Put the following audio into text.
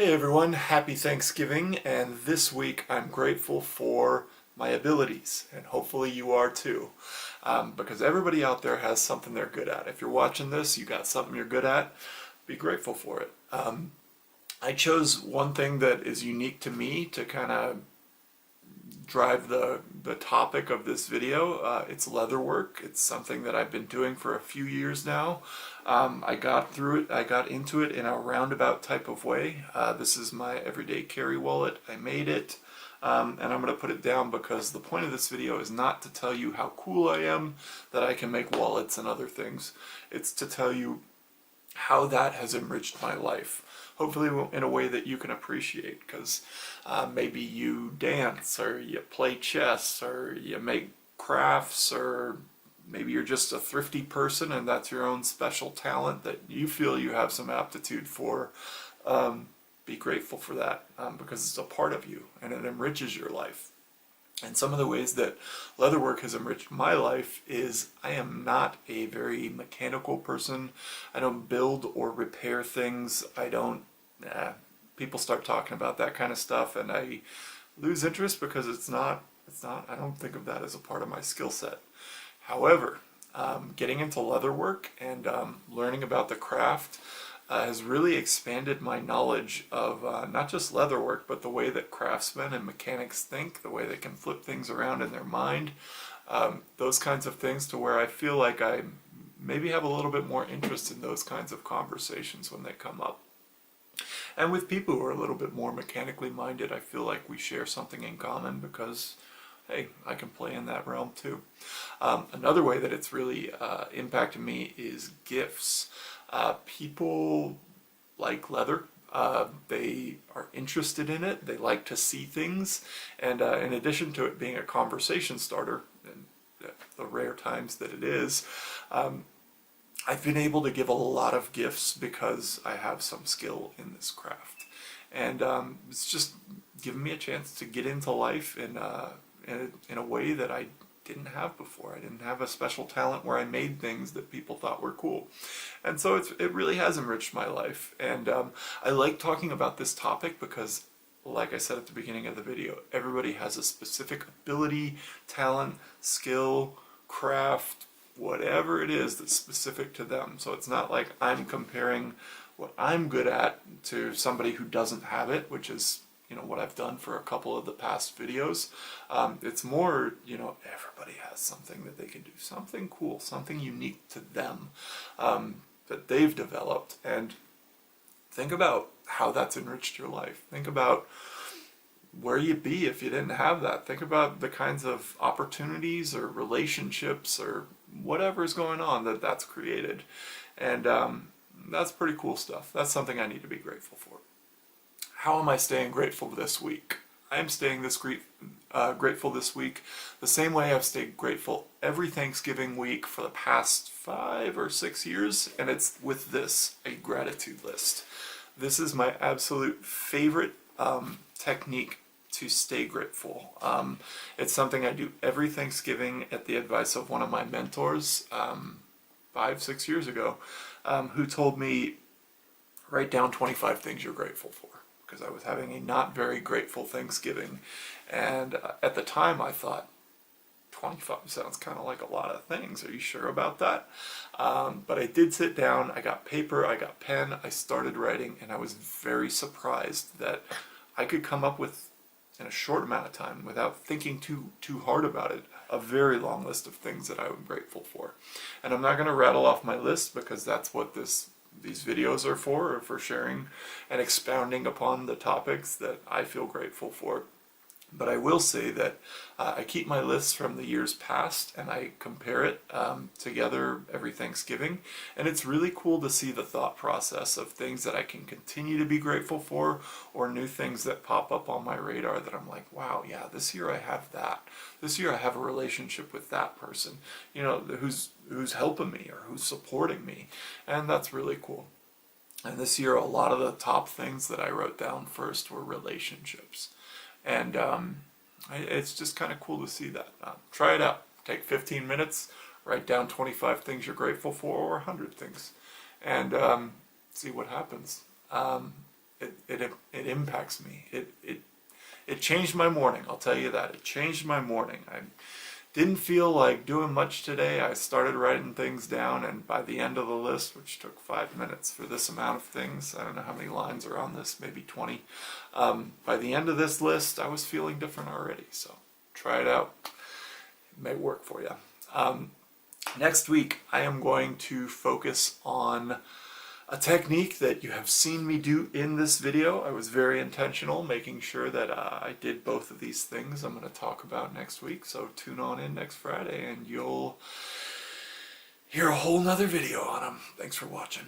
Hey everyone, happy Thanksgiving, and this week I'm grateful for my abilities, and hopefully you are too, because everybody out there has something they're good at. If you're watching this, you got something you're good at, be grateful for it. I chose one thing that is unique to me to kind of drive the topic of this video. It's leather work. It's something that I've been doing for a few years now. I got into it in a roundabout type of way. This is my everyday carry wallet. I made it. And I'm going to put it down because the point of this video is not to tell you how cool I am, that I can make wallets and other things. It's to tell you how that has enriched my life. Hopefully in a way that you can appreciate, because maybe you dance, or you play chess, or you make crafts, or maybe you're just a thrifty person and that's your own special talent that you feel you have some aptitude for. Be grateful for that, because it's a part of you and it enriches your life. And some of the ways that leatherwork has enriched my life is I am not a very mechanical person. I don't build or repair things. People start talking about that kind of stuff and I lose interest because I don't think of that as a part of my skill set. However, getting into leatherwork and learning about the craft has really expanded my knowledge of not just leatherwork, but the way that craftsmen and mechanics think, the way they can flip things around in their mind, those kinds of things, to where I feel like I maybe have a little bit more interest in those kinds of conversations when they come up. And with people who are a little bit more mechanically minded, I feel like we share something in common because, hey, I can play in that realm too. Another way that it's really impacted me is gifts. People like leather. They are interested in it. They like to see things. And in addition to it being a conversation starter, and the rare times that it is, I've been able to give a lot of gifts because I have some skill in this craft. And it's just given me a chance to get into life in a way that I didn't have before. I didn't have a special talent where I made things that people thought were cool. And so it really has enriched my life. And I like talking about this topic because, like I said at the beginning of the video, everybody has a specific ability, talent, skill, craft, whatever it is that's specific to them. So it's not like I'm comparing what I'm good at to somebody who doesn't have it, which is what I've done for a couple of the past videos. It's more, everybody has something that they can do, something cool, something unique to them, that they've developed. And think about how that's enriched your life. Think about where you'd be if you didn't have that. Think about the kinds of opportunities or relationships or whatever's going on that's created. And that's pretty cool stuff. That's something I need to be grateful for. How am I staying grateful this week? I am staying grateful this week the same way I've stayed grateful every Thanksgiving week for the past 5 or 6 years, and it's with a gratitude list. This is my absolute favorite technique to stay grateful. It's something I do every Thanksgiving at the advice of one of my mentors 5-6 years ago, who told me, write down 25 things you're grateful for, because I was having a not very grateful Thanksgiving. And at the time I thought, 25 sounds kind of like a lot of things. Are you sure about that? But I did sit down, I got paper, I got pen, I started writing, and I was very surprised that I could come up with, in a short amount of time, without thinking too hard about it, a very long list of things that I'm grateful for. And I'm not going to rattle off my list because that's what these videos are for sharing and expounding upon the topics that I feel grateful for. But I will say that I keep my lists from the years past and I compare it together every Thanksgiving. And it's really cool to see the thought process of things that I can continue to be grateful for, or new things that pop up on my radar that I'm like, wow, yeah, this year I have that. This year I have a relationship with that person, who's helping me or who's supporting me. And that's really cool. And this year, a lot of the top things that I wrote down first were relationships. And it's just kind of cool to see that. Try it out. Take 15 minutes, write down 25 things you're grateful for, or 100 things, and see what happens. it impacts me. It changed my morning, I'll tell you that. It changed my morning. I didn't feel like doing much today. I started writing things down, and by the end of the list, which took 5 minutes for this amount of things, I don't know how many lines are on this, maybe 20. By the end of this list, I was feeling different already. So try it out. It may work for you. Next week, I am going to focus on a technique that you have seen me do in this video. I was very intentional, making sure that I did both of these things I'm going to talk about next week. So tune on in next Friday and you'll hear a whole nother video on them. Thanks for watching.